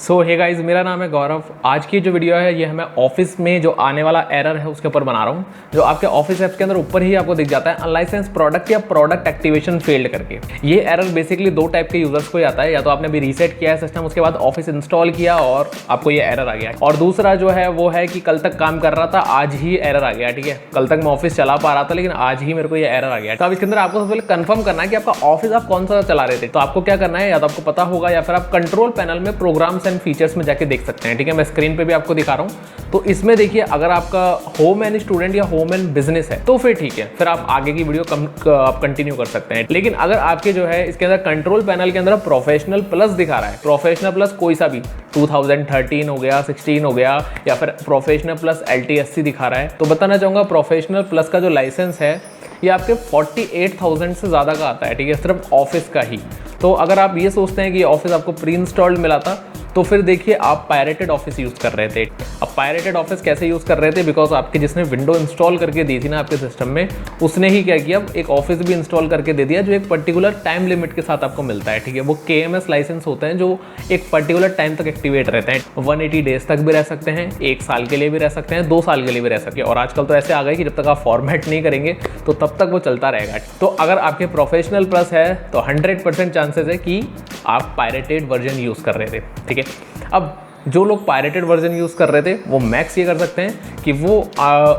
सो hey guys, मेरा नाम है गौरव। आज की जो वीडियो है ये मैं ऑफिस में जो आने वाला एरर है उसके ऊपर बना रहा हूँ, जो आपके ऑफिस ऐप्स के अंदर ऊपर ही आपको दिख जाता है अनलाइसेंस प्रोडक्ट या प्रोडक्ट एक्टिवेशन फेल्ड करके। ये एरर बेसिकली दो टाइप के यूजर्स को ही आता है, या तो आपने अभी रीसेट किया है सिस्टम, उसके बाद ऑफिस इंस्टॉल किया और आपको ये एरर आ गया, और दूसरा जो है वो है कि कल तक काम कर रहा था, आज ही एरर आ गया। ठीक है, कल तक मैं ऑफिस चला पा रहा था लेकिन आज ही मेरे को ये एरर आ गया। तो अब इसके अंदर आपको सबसे पहले कंफर्म करना है कि आपका ऑफिस आप कौन सा चला रहे थे। तो आपको क्या करना है, या तो आपको पता होगा या फिर आप कंट्रोल पैनल में प्रोग्राम्स एंड फीचर्स में जाके देख सकते हैं। ठीक है, मैं स्क्रीन पे भी आपको दिखा रहा हूं। तो इसमें देखिए, अगर आपका होम एंड स्टूडेंट या होम एंड बिजनेस है तो फिर ठीक है, फिर आप आगे की वीडियो आप कंटिन्यू कर सकते हैं। लेकिन अगर आपके जो है इसके अंदर कंट्रोल पैनल के अंदर प्रोफेशनल प्लस दिखा रहा है, प्रोफेशनल प्लस कोई सा भी 2013 हो गया, 16 हो गया, या फिर प्रोफेशनल प्लस LTSC दिखा रहा है, तो बताना चाहूंगा प्रोफेशनल प्लस का जो लाइसेंस है ये आपके 48,000 से ज़्यादा का आता है। ठीक है, सिर्फ ऑफिस का ही। तो अगर आप ये सोचते हैं कि ऑफिस आपको प्री इंस्टॉल्ड मिला था, तो फिर देखिए आप पायरेटेड ऑफिस यूज़ कर रहे थे। अब पायरेटेड ऑफिस कैसे यूज़ कर रहे थे, बिकॉज आपके जिसने विंडो इंस्टॉल करके दी थी ना आपके सिस्टम में, उसने ही क्या किया, एक ऑफिस भी इंस्टॉल करके दे दिया जो एक पर्टिकुलर टाइम लिमिट के साथ आपको मिलता है। ठीक है, वो KMS लाइसेंस होते हैं जो एक पर्टिकुलर टाइम तक एक्टिवेट रहते हैं। 180 डेज तक भी रह सकते हैं, 1 साल के लिए भी रह सकते हैं, 2 साल के लिए भी रह सकते हैं, और आजकल तो ऐसे आ गए कि जब तक आप फॉर्मेट नहीं करेंगे तो तब तक वो चलता रहेगा। तो अगर आपके प्रोफेशनल प्लस है तो 100% चांसेस है कि आप पायरेटेड वर्जन यूज़ कर रहे थे। ठीक है, अब जो लोग पायरेटेड वर्जन यूज़ कर रहे थे वो मैक्स ये कर सकते हैं कि वो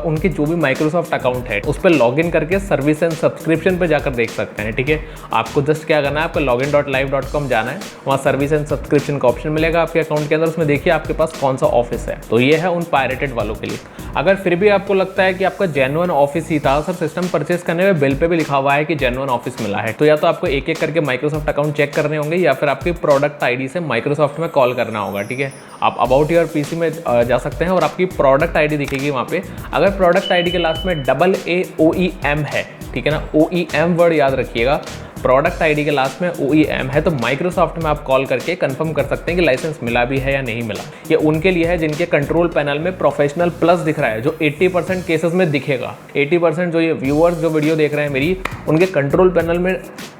उनके जो भी माइक्रोसॉफ्ट अकाउंट है उस पर लॉगिन करके सर्विस एंड सब्सक्रिप्शन पे जाकर देख सकते हैं। ठीक है, आपको जस्ट क्या करना है, आपको login.live.com जाना है, वहाँ सर्विस एंड सब्सक्रिप्शन का ऑप्शन मिलेगा आपके अकाउंट के अंदर, उसमें देखिए आपके पास कौन सा ऑफिस है। तो ये है उन पायरेटेड वालों के लिए। अगर फिर भी आपको लगता है कि आपका जेन्युइन ऑफिस ही था, सर सिस्टम परचेस करने में बिल पे भी लिखा हुआ है कि जेन्युइन ऑफिस मिला है, तो या तो आपको एक एक करके माइक्रोसॉफ्ट अकाउंट चेक करने होंगे या फिर आपकी प्रोडक्ट ID से माइक्रोसॉफ्ट में कॉल करना होगा। ठीक है, आप अबाउट योर PC में जा सकते हैं और आपकी प्रोडक्ट ID दिखेगी वहाँ पे। अगर प्रोडक्ट ID के लास्ट में AAOEM है, ठीक है ना, OEM वर्ड याद रखिएगा, प्रोडक्ट ID के लास्ट में OEM है, तो माइक्रोसॉफ्ट में आप कॉल करके कंफर्म कर सकते हैं कि लाइसेंस मिला भी है या नहीं मिला। ये उनके लिए है जिनके कंट्रोल पैनल में प्रोफेशनल प्लस दिख रहा है, जो 80% केसेस में दिखेगा। 80% जो ये व्यूअर्स जो वीडियो देख रहे हैं मेरी, उनके कंट्रोल पैनल में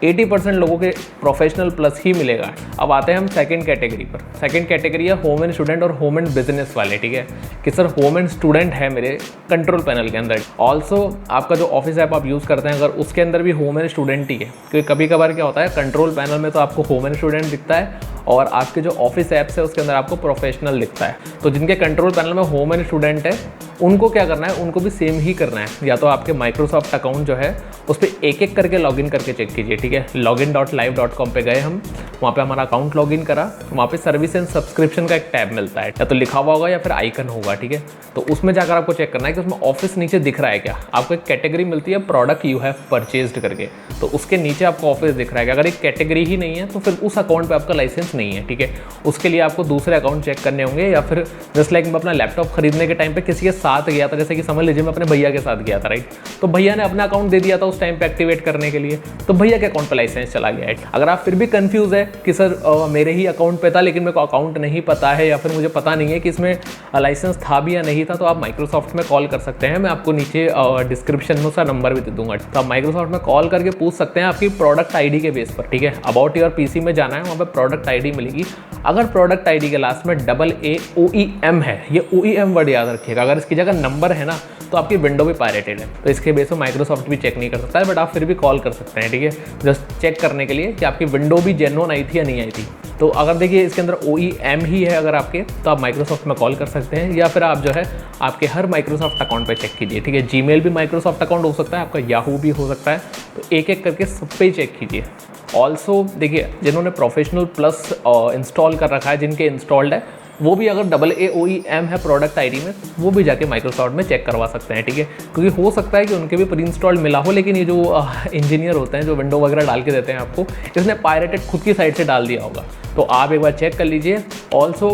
80% लोगों के प्रोफेशनल प्लस ही मिलेगा। अब आते हैं हम सेकंड कैटेगरी पर। सेकंड कैटेगरी है होम एंड स्टूडेंट और होम एंड बिजनेस वाले। ठीक है, कि सर होम एंड स्टूडेंट है मेरे कंट्रोल पैनल के अंदर, ऑल्सो आपका जो ऑफिस ऐप आप यूज़ करते हैं अगर उसके अंदर भी होम एंड स्टूडेंट ही है, क्योंकि कभी कभार क्या होता है कंट्रोल पैनल में तो आपको होम एंड स्टूडेंट दिखता है और आपके जो ऑफिस ऐप्स है उसके अंदर आपको प्रोफेशनल दिखता है। तो जिनके कंट्रोल पैनल में होम एंड स्टूडेंट है उनको क्या करना है, उनको भी सेम ही करना है, या तो आपके माइक्रोसॉफ्ट अकाउंट जो है उस पर एक एक करके लॉगिन करके चेक कीजिए। ठीक है, login.live.com पे गए हम, वहाँ पे हमारा अकाउंट लॉगिन करा, वहाँ पे सर्विस एंड सब्सक्रिप्शन का एक टैब मिलता है, या तो लिखा हुआ होगा या फिर आइकन होगा। ठीक है, तो उसमें जाकर आपको चेक करना है कि उसमें ऑफिस नीचे दिख रहा है क्या। आपको एक कैटेगरी मिलती है प्रोडक्ट यू हैव परचेज्ड करके, तो उसके नीचे आपको ऑफिस दिख रहा है। अगर एक कैटेगरी ही नहीं है तो फिर उस अकाउंट पर आपका लाइसेंस नहीं है। ठीक है, उसके लिए आपको दूसरे अकाउंट चेक करने होंगे, या फिर जस्ट लाइक मैं अपना लैपटॉप खरीदने के टाइम पे किसी के साथ गया था, जैसे कि समझ लीजिए मैं अपने भैया के साथ गया था, राइट, तो भैया ने अपना अकाउंट दे दिया था उस टाइम पे एक्टिवेट करने के लिए, तो भैया के अकाउंट पे लाइसेंस चला गया है। अगर आप फिर भी कंफ्यूज है कि सर मेरे ही अकाउंट पे था लेकिन मेरे को अकाउंट नहीं पता है, या फिर मुझे पता नहीं है कि इसमें लाइसेंस था भी या नहीं था, तो आप माइक्रोसॉफ्ट में कॉल कर सकते हैं। मैं आपको नीचे डिस्क्रिप्शन में उसका नंबर भी दे दूंगा, तो आप माइक्रोसॉफ्ट में कॉल करके पूछ सकते हैं आपकी प्रोडक्ट ID के बेस पर। ठीक है, अबाउट योर PC में जाना है, वहाँ पर प्रोडक्ट ID मिलेगी। अगर प्रोडक्ट ID के लास्ट में AAOEM है, ये OEM वर्ड याद रखिएगा, अगर इसकी जगह नंबर है ना तो आपकी विंडो भी पायरेटेड है, तो इसके बेस पर माइक्रोसॉफ्ट भी चेक नहीं कर सकता है, बट आप फिर भी कॉल कर सकते हैं। ठीक है, जस्ट चेक करने के लिए कि आपकी विंडो भी जेन्युइन आई थी या नहीं आई थी। तो अगर देखिए इसके अंदर OEM ही है अगर आपके, तो आप माइक्रोसॉफ्ट में कॉल कर सकते हैं, या फिर आप जो है आपके हर माइक्रोसॉफ्ट अकाउंट पे चेक कीजिए। ठीक है, जीमेल भी माइक्रोसॉफ्ट अकाउंट हो सकता है, आपका याहू भी हो सकता है, तो एक एक करके सब पे चेक कीजिए। ऑल्सो देखिए, जिन्होंने प्रोफेशनल प्लस इंस्टॉल कर रखा है, जिनके इंस्टॉल्ड है, वो भी अगर AAOEM है प्रोडक्ट ID में, वो भी जाके माइक्रोसॉफ्ट में चेक करवा सकते हैं। ठीक है, क्योंकि हो सकता है कि उनके भी प्री इंस्टॉल्ड मिला हो, लेकिन ये जो इंजीनियर होते हैं जो विंडो वगैरह डाल के देते हैं आपको, इसने पायरेटेड खुद की साइड से डाल दिया होगा, तो आप एक बार चेक कर लीजिए। ऑल्सो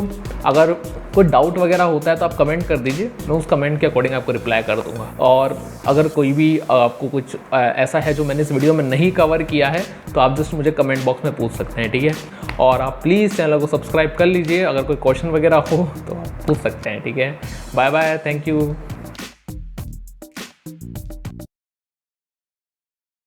अगर कोई डाउट वगैरह होता है तो आप कमेंट कर दीजिए, मैं उस कमेंट के अकॉर्डिंग आपको रिप्लाई कर दूंगा। और अगर कोई भी आपको कुछ ऐसा है जो मैंने इस वीडियो में नहीं कवर किया है तो आप जस्ट मुझे कमेंट बॉक्स में पूछ सकते हैं। ठीक है, और आप प्लीज़ चैनल को सब्सक्राइब कर लीजिए, अगर कोई क्वेश्चन वगैरह हो तो आप पूछ सकते हैं। ठीक है, बाय बाय, थैंक यू।